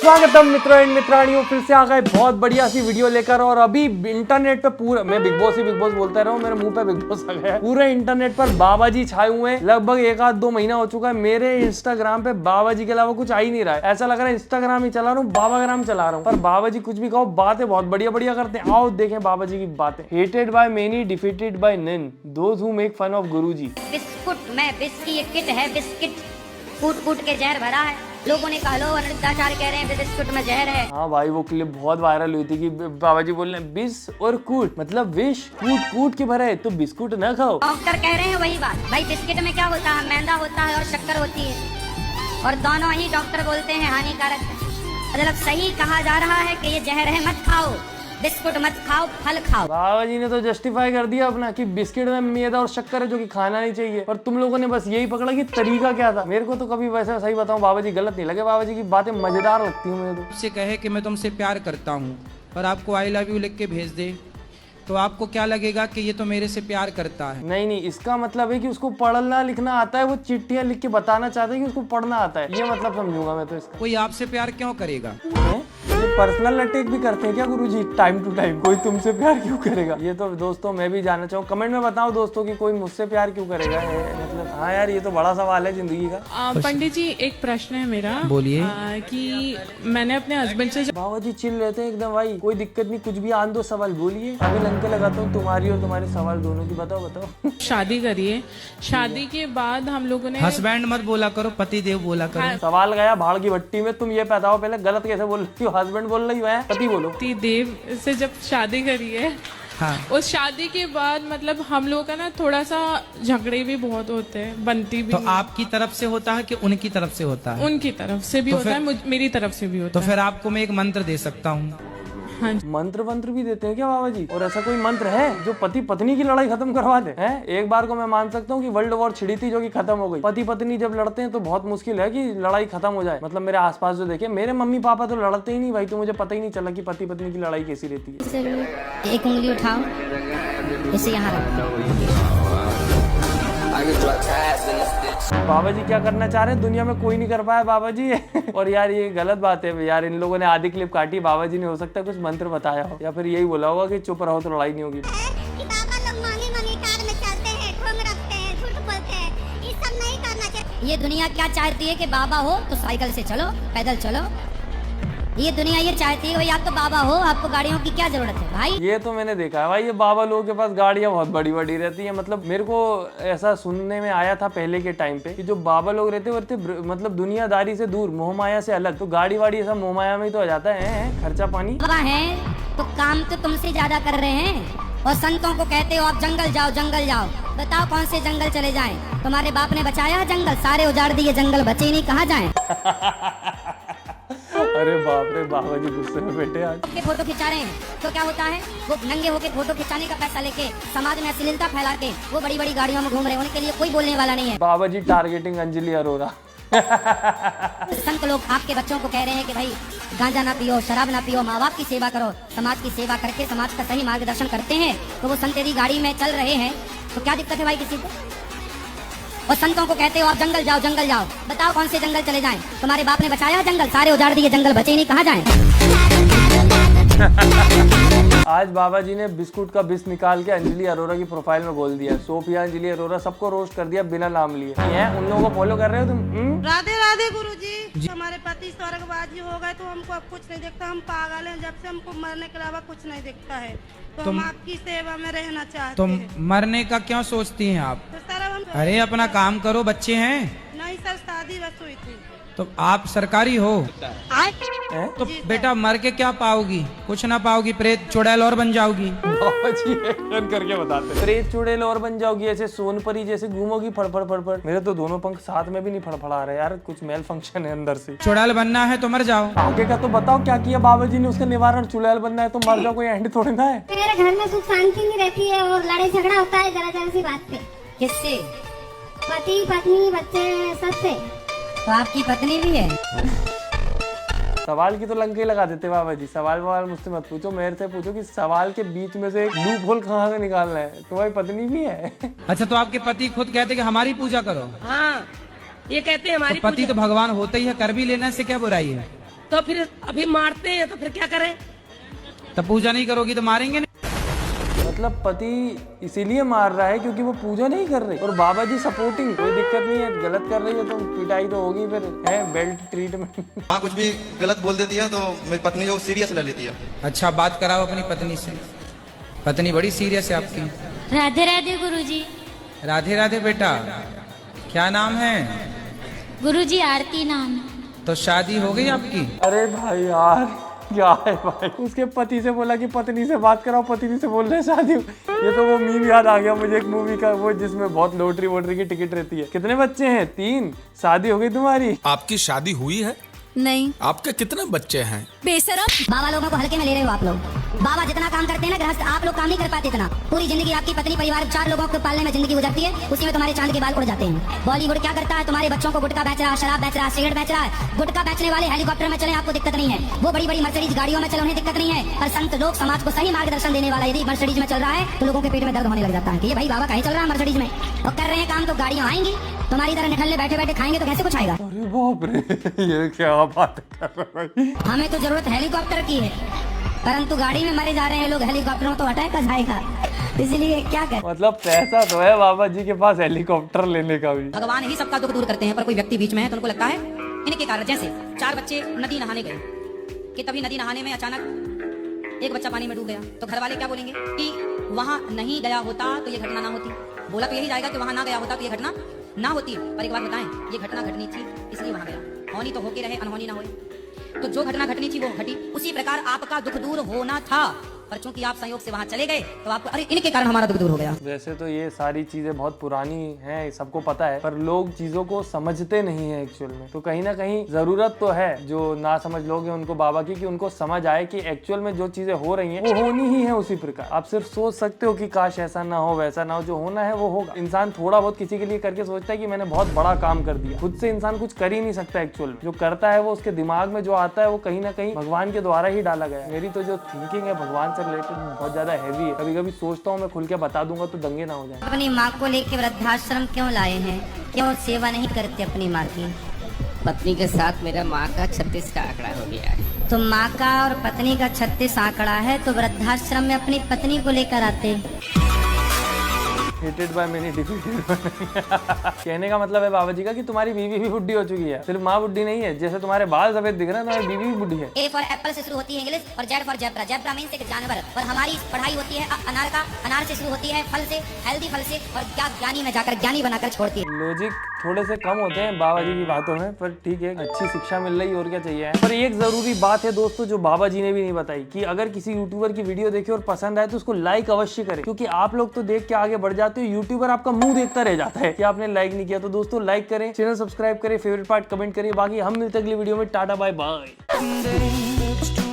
स्वागतम मित्रों एंड मित्राणियों, फिर से आ गए बहुत बढ़िया सी वीडियो लेकर। और अभी इंटरनेट पे पूरा, मैं बिग बॉस ही बिग बॉस बोलता रहा हूँ, मेरे मुंह पे बिग बॉस आ गया है। पूरे इंटरनेट पर बाबा जी छाए हुए हैं। लगभग 1-2 महीना हो चुका है, मेरे इंस्टाग्राम पे बाबा जी के अलावा कुछ आ ही नहीं रहा है। ऐसा लग रहा है इंस्टाग्राम ही चला रहा हूँ, बाबाग्राम चला रहा हूँ। पर बाबा जी कुछ भी कहो, बातें बहुत बढ़िया बढ़िया करते हैं। आओ देखें बाबा जी की बातें। Hated by many, defeated by none, those who make fun of Guruji. Biscuit में बिस्की एक किट है, बिस्किट कूट कूट के जहर भरा है। लोगों ने कहा, लो अनिरुद्धाचार्य कह रहे हैं बिस्कुट में जहर है। हाँ भाई, वो क्लिप बहुत वायरल हुई थी कि बाबा जी बोल रहे हैं बिस और कूट, मतलब विष कूट कूट के भरे, तो बिस्कुट न खाओ। डॉक्टर कह रहे हैं वही बात। भाई बिस्किट में क्या होता है? मैदा होता है और शक्कर होती है, और दोनों ही डॉक्टर बोलते हैं हानिकारक है। मतलब सही कहा जा रहा है कि ये जहर है, मत खाओ बिस्कुट, मत खाओ, फल खाओ। बाबा जी ने तो जस्टिफाई कर दिया अपना कि बिस्किट में मैदा और शक्कर है जो कि खाना नहीं चाहिए, और तुम लोगों ने बस यही पकड़ा कि तरीका क्या था। मेरे को तो कभी वैसा, सही बताऊं बाबा जी, गलत नहीं लगे। बाबा जी की बातें मजेदार लगती है मुझे तो। उससे कहे कि मैं तुमसे प्यार करता हूँ और आपको आई लव यू लिख के भेज दे, तो आपको क्या लगेगा कि ये तो मेरे से प्यार करता है। नहीं नहीं, इसका मतलब है कि उसको पढ़ना लिखना आता है, वो चिट्ठियां लिख के बताना चाहते हैं कि उसको पढ़ना आता है, ये मतलब समझूंगा मैं तो इसका। कोई आपसे प्यार क्यों करेगा? पर्सनल अटैक भी करते हैं क्या गुरुजी टाइम टू टाइम? कोई तुमसे प्यार क्यों करेगा? ये तो दोस्तों मैं भी जानना चाहूँ, कमेंट में बताओ दोस्तों कि कोई मुझसे प्यार क्यों करेगा। मतलब हाँ यार, ये तो बड़ा सवाल है जिंदगी का। पंडित जी, एक प्रश्न है मेरा। बोलिए। कि मैंने अपने हस्बैंड से बाबा जी चिल रहते हैं एकदम भाई, कोई दिक्कत नहीं, कुछ भी आन दो, सवाल बोलिए। अभी लंके लगाता हूँ तुम्हारी और तुम्हारे सवाल दोनों की। बताओ बताओ। शादी करी है। शादी के बाद हम लोगों ने हस्बैंड मत बोला करो, पति देव बोला करो। सवाल गया भाड़ की भट्टी में। तुम ये बताओ पहले, गलत कैसे बोल रही हो? हस्बैंड बोल रही है, पति बोलो। पति देव से जब शादी करी है, हाँ। उस शादी के बाद मतलब हम लोगों का ना थोड़ा सा झगड़े भी बहुत होते हैं, बनती भी तो नहीं। आपकी तरफ से होता है कि उनकी तरफ से होता है? उनकी तरफ से भी तो होता है, मेरी तरफ से भी होता तो फिर आपको मैं एक मंत्र दे सकता हूँ। है। हाँ जी। मंत्र वंत्र भी देते हैं क्या बाबा जी? और ऐसा कोई मंत्र है जो पति पत्नी की लड़ाई खत्म करवा दे? हैं? एक बार को मैं मान सकता हूँ कि वर्ल्ड वॉर छिड़ी थी जो कि खत्म हो गई। पति पत्नी जब लड़ते हैं तो बहुत मुश्किल है कि लड़ाई खत्म हो जाए। मतलब मेरे आसपास जो देखे, मेरे मम्मी पापा तो लड़ते ही नहीं भाई, तो मुझे पता ही नहीं चला कि पति पत्नी की लड़ाई कैसी रहती है। एक उंगली उठाओ, इसे यहाँ रखो। बाबा जी क्या करना चाह रहे हैं? दुनिया में कोई नहीं कर पाया बाबा जी। और यार ये गलत बात है यार, इन लोगों ने आधी क्लिप काटी। बाबा जी ने हो सकता है कुछ मंत्र बताया हो, या फिर यही बोला होगा कि चुप रहो तो लड़ाई नहीं होगी। कि बाबा लोग मांगी मांगी कार में चलते हैं, ठोंग रखते हैं, झूठ बोलते हैं, ये सब नहीं करना चाहिए। ये दुनिया क्या चाहती है कि बाबा हो तो साइकिल से चलो, पैदल चलो। ये दुनिया ये चाहती है भाई आप तो बाबा हो, आपको गाड़ियों की क्या जरूरत है भाई? ये तो मैंने देखा है भाई, ये बाबा लोगों के पास गाड़ियां बहुत बड़ी बड़ी रहती हैं। मतलब मेरे को ऐसा सुनने में आया था पहले के टाइम पे कि जो बाबा लोग रहते मतलब दुनियादारी से दूर, मोहमाया से अलग, तो गाड़ी वाड़ी ऐसा मोहमाया में ही तो आ जाता है खर्चा पानी। बाबा हैं तो काम तो तुमसे ज्यादा कर रहे हैं, और संतों को कहते हो आप जंगल जाओ जंगल जाओ। बताओ कौन से जंगल चले जाएं? तुम्हारे बाप ने बचाया जंगल? सारे उजाड़ दिए जंगल, बचे नहीं, कहाँ जाएं? अरे बाप रे, बाबा जी गुस्से में बैठे आज। के फोटो खिंचा रहे हैं तो क्या होता है? वो नंगे होके फोटो खिंचाने का पैसा लेके समाज में अश्लीलता फैला के वो बड़ी बड़ी गाड़ियों में घूम रहे हैं, उनके लिए कोई बोलने वाला नहीं है। बाबा जी टारगेटिंग अंजलि अरोरा। संत लोग आपके बच्चों को कह रहे हैं कि भाई गांजा ना पियो, शराब ना पियो, माँ बाप की सेवा करो। समाज की सेवा करके समाज का सही मार्गदर्शन करते हैं, तो वो संत यदि गाड़ी में चल रहे हैं तो क्या दिक्कत है भाई किसी को? और संतों को कहते हो आप जंगल जाओ जंगल जाओ। बताओ कौन से जंगल चले जाएं? तुम्हारे बाप ने बचाया जंगल? सारे उजाड़ दिए जंगल, बचे ही नहीं, कहाँ जाएं? आज बाबा जी ने बिस्कुट का बिस निकाल के अंजलि अरोरा की प्रोफाइल में बोल दिया। सोफिया, अंजलि अरोरा, सबको रोस्ट कर दिया बिना नाम लिए। ये उन लोगों को फॉलो कर रहे हो तुम? राधे राधे गुरुजी। हमारे पति स्वर्गवासी हो गए तो हमको अब कुछ नहीं दिखता, हम पागल हैं। जब से हमको मरने के अलावा कुछ नहीं दिखता है, तो हम आपकी सेवा में रहना चाहते तुम हैं। मरने का क्यों सोचती हैं आप? तो सर अब हम अरे अपना काम करो, बच्चे हैं। नहीं सर, शादी बस हुई थी। तो आप सरकारी हो हैं? तो बेटा मर के क्या पाओगी? कुछ ना पाओगी, प्रेत चुड़ैल और बन जाओगी। बाबा जी एक्शन करके बताते, प्रेत चुड़ैल और बन जाओगी, ऐसे सोनपरी जैसे घूमोगी फड़फड़ फड़फड़। मेरे तो दोनों पंख साथ में भी नहीं फड़फड़ा रहे यार, कुछ मेल फंक्शन है अंदर से। चुड़ैल बनना है तो मर जाओ। आगे का तो बताओ क्या किया बाबा जी ने उसका निवारण? चुड़ैल बनना है तो मर जाओ, कोई एंड थोड़ी ना है। मेरे घर में सुख शांति नहीं रहती है और लड़ाई झगड़ा होता है जरा जरा सी बात पे। किससे? पति पत्नी बच्चे सबसे। तो आपकी पत्नी भी है? सवाल की तो लंके ही लगा देते बाबा जी। सवाल मुझसे मत पूछो, मेरे से पूछो कि सवाल के बीच में से एक लूप होल कहाँ से निकालना है। तुम्हारी पत्नी भी है? अच्छा, तो आपके पति खुद कहते कि हमारी पूजा करो? हाँ, ये कहते हैं हमारी तो पति तो भगवान होते ही है, कर भी लेना से क्या बुराई है? तो फिर अभी मारते हैं तो फिर क्या करें? तो पूजा नहीं करोगी तो मारेंगे नहीं। मतलब पति इसीलिए मार रहा है क्योंकि वो पूजा नहीं कर रही, और बाबा जी सपोर्टिंग, कोई दिक्कत नहीं है, गलत कर रही है तो पिटाई तो होगी, फिर है बेल्ट ट्रीटमेंट। माँ कुछ भी गलत बोल देती है तो मेरी पत्नी जो सीरियस ले लेती है। अच्छा, बात कराओ अपनी पत्नी से। पत्नी बड़ी सीरियस है आपकी। राधे राधे गुरुजी। राधे राधे बेटा, क्या नाम है? गुरुजी आरती नाम है। तो शादी हो गई आपकी? अरे भाई यार क्या है भाई, उसके पति से बोला कि पत्नी से बात कराओ, पत्नी से बोल रहे हैं शादी। ये तो वो मीम याद आ गया मुझे एक मूवी का, वो जिसमें बहुत लॉटरी वोटरी की टिकट रहती है। कितने बच्चे हैं? 3। शादी हो गई तुम्हारी? आपकी शादी हुई है? नहीं। आपके कितने बच्चे हैं? बेशरम। बाबा लोगों को हल्के में ले रहे हो आप लोग। बाबा जितना काम करते हैं ना गृहस्थ, आप लोग काम नहीं कर पाते इतना। पूरी जिंदगी आपकी पत्नी परिवार 4 लोगों को पालने में जिंदगी गुजरती है, उसी में तुम्हारे चांद के बाल उड़ जाते हैं। बॉलीवुड क्या करता है? तुम्हारे बच्चों को गुटखा बेच रहा है, शराब बेच रहा है, सिगरेट बेच रहा है। गुटखा बेचने वाले हेलीकॉप्टर में चले, आपको दिक्कत नहीं है। वो बड़ी बड़ी मर्सिडीज गाड़ियों में चले, उन्हें दिक्कत नहीं है। पर संत लोग समाज को सही मार्गदर्शन देने वाला यदि मर्सिडीज में चल रहा है तो लोगों के पेट में दर्द होने लग जाता है कि ये भाई बाबा कहीं चल रहा है मर्सिडीज में, और कर रहे हैं काम तो गाड़ियां आएंगी। तुम्हारी तरह निठल्ले बैठे बैठे खाएंगे तो कैसे कुछ आएगा? अरे बाप रे, ये क्या बात कर रहा है भाई। हमें तो जरूरत हेलीकॉप्टर की है, परंतु गाड़ी में मरे जा रहे हैं लोग, हेलीकॉप्टरों तो अटैक जाएगा, इसलिए क्या कर। मतलब पैसा तो है बाबा जी के पास हेलीकॉप्टर लेने का भी। भगवान ही सबका दुख दूर करते हैं, पर कोई व्यक्ति बीच में है तो उनको लगता है इनके कारण। जैसे 4 बच्चे नदी नहाने गए कि तभी नदी नहाने में अचानक एक बच्चा पानी में डूब गया, तो घर वाले क्या बोलेंगे कि वहां नहीं गया होता तो ये घटना ना होती। बोला तो यही जाएगा कि वहां ना गया होता तो ये घटना ना होती। पर एक बात बताएं, ये घटना घटनी थी इसलिए वहां गया, होनी तो होके रहे, अनहोनी ना होए। तो जो घटना घटनी थी वो घटी, उसी प्रकार आपका दुख दूर होना था, पर चूंकि आप संयोग से वहां चले गए तो आपको अरे इनके कारण हमारा दुख दूर हो गया। वैसे तो ये सारी चीजें बहुत पुरानी हैं, सबको पता है, पर लोग चीजों को समझते नहीं है एक्चुअल में। तो कहीं ना कहीं जरूरत तो है जो ना समझ लोग हैं उनको बाबा की, कि उनको समझ आए कि एक्चुअल में जो चीजें हो रही हैं वो होनी ही है उसी प्रकार। आप सिर्फ सोच सकते हो कि काश ऐसा ना हो वैसा ना हो, जो होना है वो होगा। इंसान थोड़ा बहुत किसी के लिए करके सोचता है कि मैंने बहुत बड़ा काम कर दिया, खुद से इंसान कुछ कर ही नहीं सकता एक्चुअल में। जो करता है वो उसके दिमाग में जो आता है वो कहीं ना कहीं भगवान के द्वारा ही डाला गया है। मेरी तो जो थिंकिंग है भगवान से रिलेटेड बहुत ज्यादा हैवी है। कभी कभी सोचता हूँ मैं खुल के बता दूंगा तो दंगे ना हो जाए। अपनी माँ को लेके वृद्धाश्रम क्यों लाए हैं? क्यों सेवा नहीं करते अपनी माँ की? पत्नी के साथ मेरा माँ का 36 का आंकड़ा हो गया है। तो माँ का और पत्नी का 36 आंकड़ा है, तो वृद्धाश्रम में अपनी पत्नी को लेकर आते। Hated by many, defeated by many। कहने का मतलब है बाबा जी का कि तुम्हारी बीवी भी बुढ़ी हो चुकी है, सिर्फ माँ बुढ़ी नहीं है। जैसे तुम्हारे बाल सफेद दिख रहे हैं, तुम्हारी बीवी भी बुढ़ी है। ए फॉर एप्पल से शुरू होती है इंग्लिश, और Z for zebra. Zebra means एक जानवर, और हमारी पढ़ाई होती है अनार का। अनार से शुरू होती है फल से, हेल्दी फल से, और क्या ज्ञानी में जाकर ज्ञानी बनाकर छोड़ती है। लॉजिक थोड़े से कम होते हैं बाबा जी की बातों में, पर ठीक है, अच्छी शिक्षा मिल रही और क्या चाहिए। पर एक जरूरी बात है दोस्तों जो बाबा जी ने भी नहीं बताई, कि अगर किसी यूट्यूबर की वीडियो देखे और पसंद आए तो उसको लाइक अवश्य करें, क्योंकि आप लोग तो देख के आगे बढ़ जाते हो, यूट्यूबर आपका मुंह देखता रह जाता है कि आपने लाइक नहीं किया। तो दोस्तों लाइक करें, चैनल सब्सक्राइब करें, फेवरेट पार्ट कमेंट करें। बाकी हम मिलते हैं अगली वीडियो में। Tata bye bye.